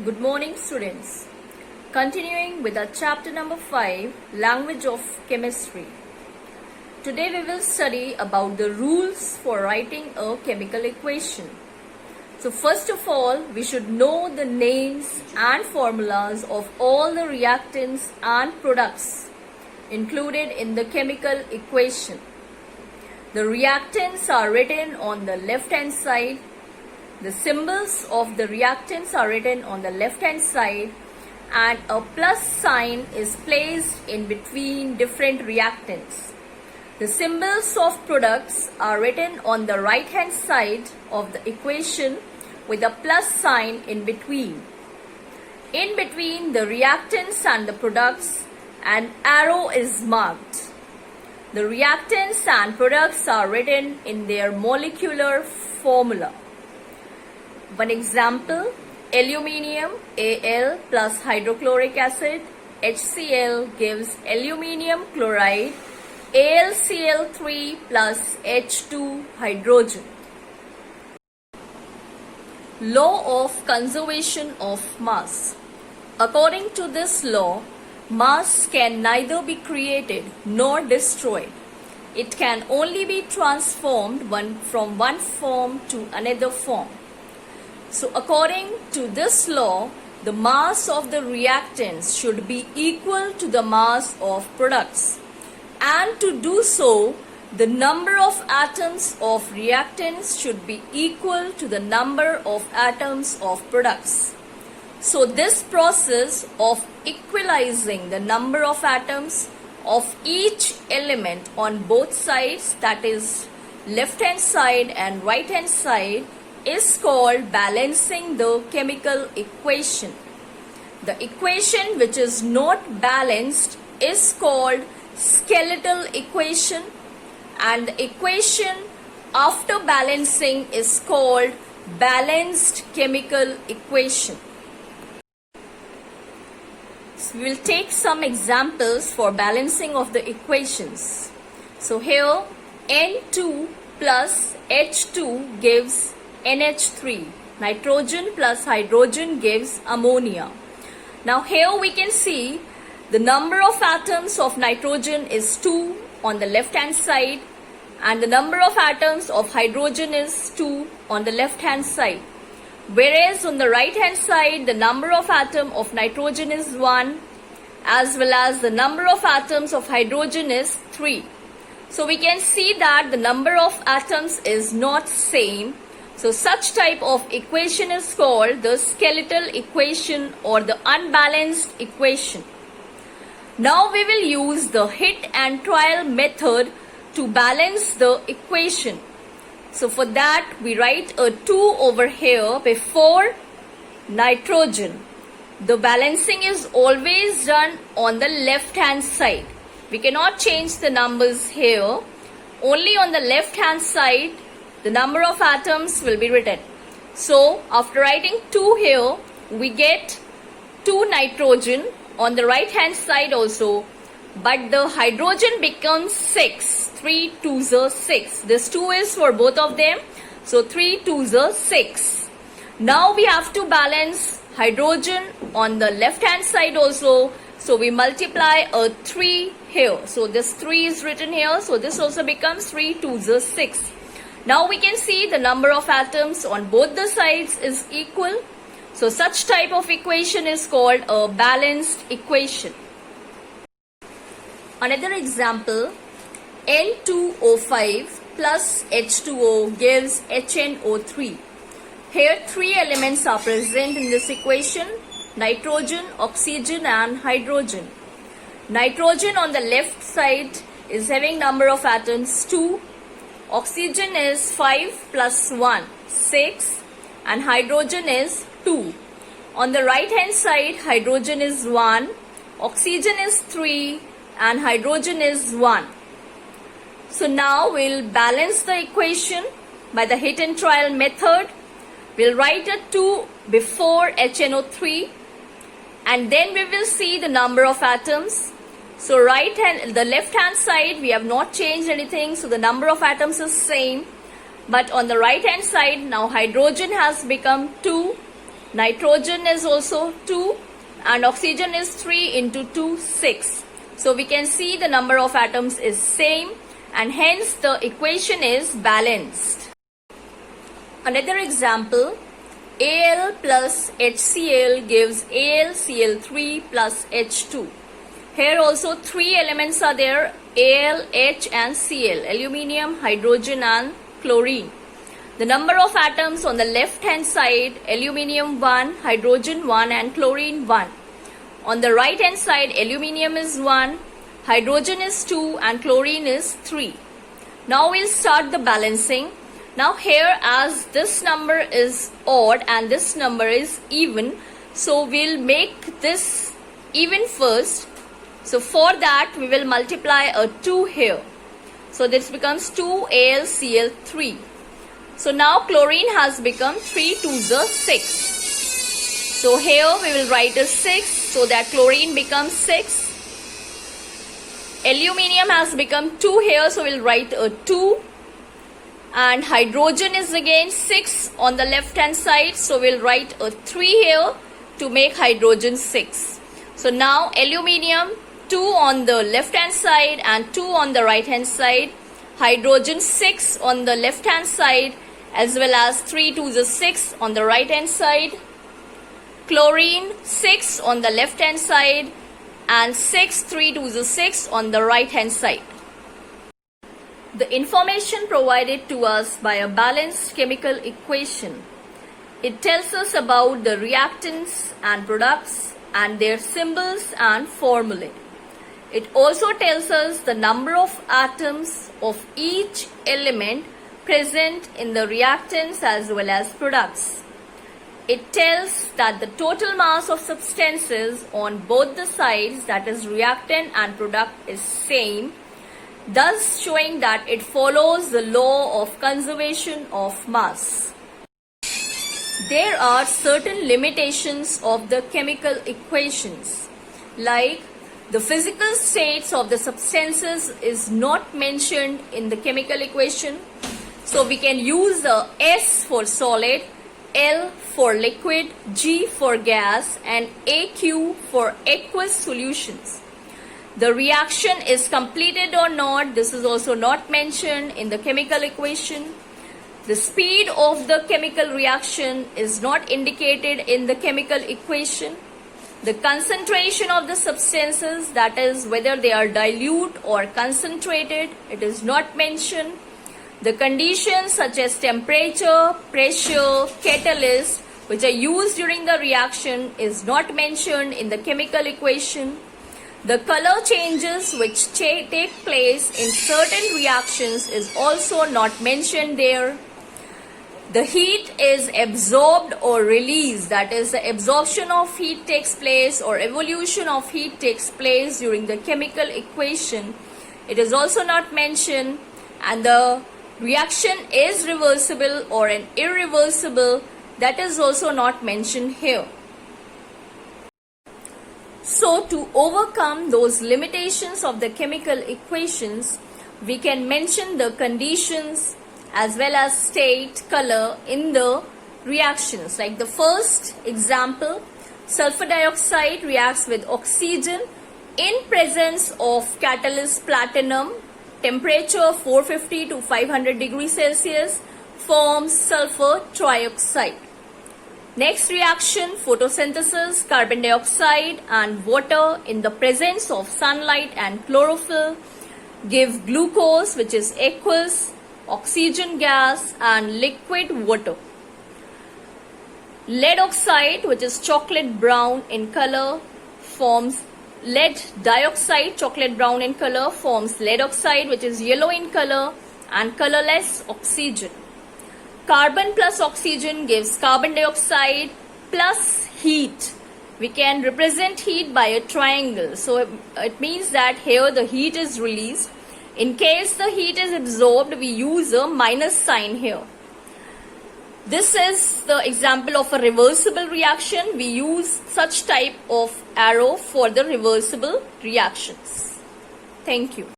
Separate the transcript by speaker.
Speaker 1: Good morning, students. Continuing with our chapter number 5, Language of Chemistry. Today we will study about the rules for writing a chemical equation. So first of all, we should know the names and formulas of all the reactants and products included in the chemical equation. The reactants are written on the left hand side. The symbols of the reactants are written on the left hand side and a plus sign is placed in between different reactants. The symbols of products are written on the right hand side of the equation with a plus sign in between. In between the reactants and the products, an arrow is marked. The reactants and products are written in their molecular formula. One example, aluminium Al plus hydrochloric acid HCl gives aluminium chloride AlCl3 plus H2 hydrogen. Law of conservation of mass. According to this law, mass can neither be created nor destroyed. It can only be transformed from one form to another form. So according to this law, the mass of the reactants should be equal to the mass of products. And to do so, the number of atoms of reactants should be equal to the number of atoms of products. So this process of equalizing the number of atoms of each element on both sides, that is left hand side and right hand side, is called balancing the chemical equation. The equation which is not balanced is called skeletal equation, and the equation after balancing is called balanced chemical equation. So we will take some examples for balancing of the equations. So here N2 plus H2 gives NH3. Nitrogen plus hydrogen gives ammonia. Now here we can see the number of atoms of nitrogen is 2 on the left hand side and the number of atoms of hydrogen is 2 on the left hand side. Whereas on the right hand side the number of atoms of nitrogen is 1 as well as the number of atoms of hydrogen is 3. So we can see that the number of atoms is not same. So such type of equation is called the skeletal equation or the unbalanced equation. Now we will use the hit and trial method to balance the equation. So for that we write a 2 over here before nitrogen. The balancing is always done on the left hand side. We cannot change the numbers here. Only on the left hand side the number of atoms will be written. So after writing 2 here, we get 2 nitrogen on the right hand side also, but the hydrogen becomes 6. 3 2s are 6. This 2 is for both of them. So 3 2s are 6. Now we have to balance hydrogen on the left hand side also. So we multiply a 3 here. So this 3 is written here. So this also becomes 3 2s are 6. Now we can see the number of atoms on both the sides is equal. So such type of equation is called a balanced equation. Another example, N2O5 plus H2O gives HNO3. Here 3 elements are present in this equation: nitrogen, oxygen and hydrogen. Nitrogen on the left side is having number of atoms 2. Oxygen is 5 plus 1, 6 and hydrogen is 2. On the right hand side hydrogen is 1, oxygen is 3 and hydrogen is 1. So now we'll balance the equation by the hit and trial method. We'll write a 2 before HNO3 and then we will see the number of atoms. So the left hand side we have not changed anything, so the number of atoms is same. But on the right hand side now hydrogen has become 2 Nitrogen is also 2 and oxygen is 3 into 2, 6. So we can see the number of atoms is same and hence the equation is balanced. Another example, Al plus HCl gives AlCl3 plus H2. Here also 3 elements are there, Al, H and Cl, aluminium, hydrogen and chlorine. The number of atoms on the left hand side, aluminium 1, hydrogen 1 and chlorine 1. On the right hand side, aluminium is 1, hydrogen is 2 and chlorine is 3. Now we'll start the balancing. Now here, as this number is odd and this number is even, so we'll make this even first. So for that we will multiply a 2 here. So this becomes 2AlCl3. So now chlorine has become 3 to the 6. So here we will write a 6 so that chlorine becomes 6. Aluminium has become 2 here, so we'll write a 2. And hydrogen is again 6 on the left hand side, so we'll write a 3 here to make hydrogen 6. So now aluminium 2 on the left hand side and 2 on the right hand side, hydrogen 6 on the left hand side as well as 3 to the 6 on the right hand side, chlorine 6 on the left hand side and 6 3 to the 6 on the right hand side. The information provided to us by a balanced chemical equation. It tells us about the reactants and products and their symbols and formulae. It also tells us the number of atoms of each element present in the reactants as well as products. It tells that the total mass of substances on both the sides, that is reactant and product, is same, thus showing that it follows the law of conservation of mass. There are certain limitations of the chemical equations, like the physical states of the substances is not mentioned in the chemical equation. So we can use the S for solid, L for liquid, G for gas and AQ for aqueous solutions. The reaction is completed or not, this is also not mentioned in the chemical equation. The speed of the chemical reaction is not indicated in the chemical equation. The concentration of the substances, that is whether they are dilute or concentrated, it is not mentioned. The conditions such as temperature, pressure, catalyst, which are used during the reaction, is not mentioned in the chemical equation. The color changes which take place in certain reactions is also not mentioned there. The heat is absorbed or released, that is the absorption of heat takes place or evolution of heat takes place during the chemical equation. It is also not mentioned, and the reaction is reversible or an irreversible, that is also not mentioned here. So to overcome those limitations of the chemical equations, we can mention the conditions as well as state, color in the reactions. Like the first example, sulfur dioxide reacts with oxygen in presence of catalyst platinum, temperature 450 to 500 degrees Celsius, forms sulfur trioxide. Next reaction, photosynthesis, carbon dioxide and water in the presence of sunlight and chlorophyll give glucose, which is aqueous, oxygen gas and liquid water. Lead oxide, which is chocolate brown in color, forms lead dioxide, chocolate brown in color, forms lead oxide, which is yellow in color, and colorless oxygen. Carbon plus oxygen gives carbon dioxide plus heat. We can represent heat by a triangle. So it means that here the heat is released. In case the heat is absorbed, we use a minus sign here. This is the example of a reversible reaction. We use such type of arrow for the reversible reactions. Thank you.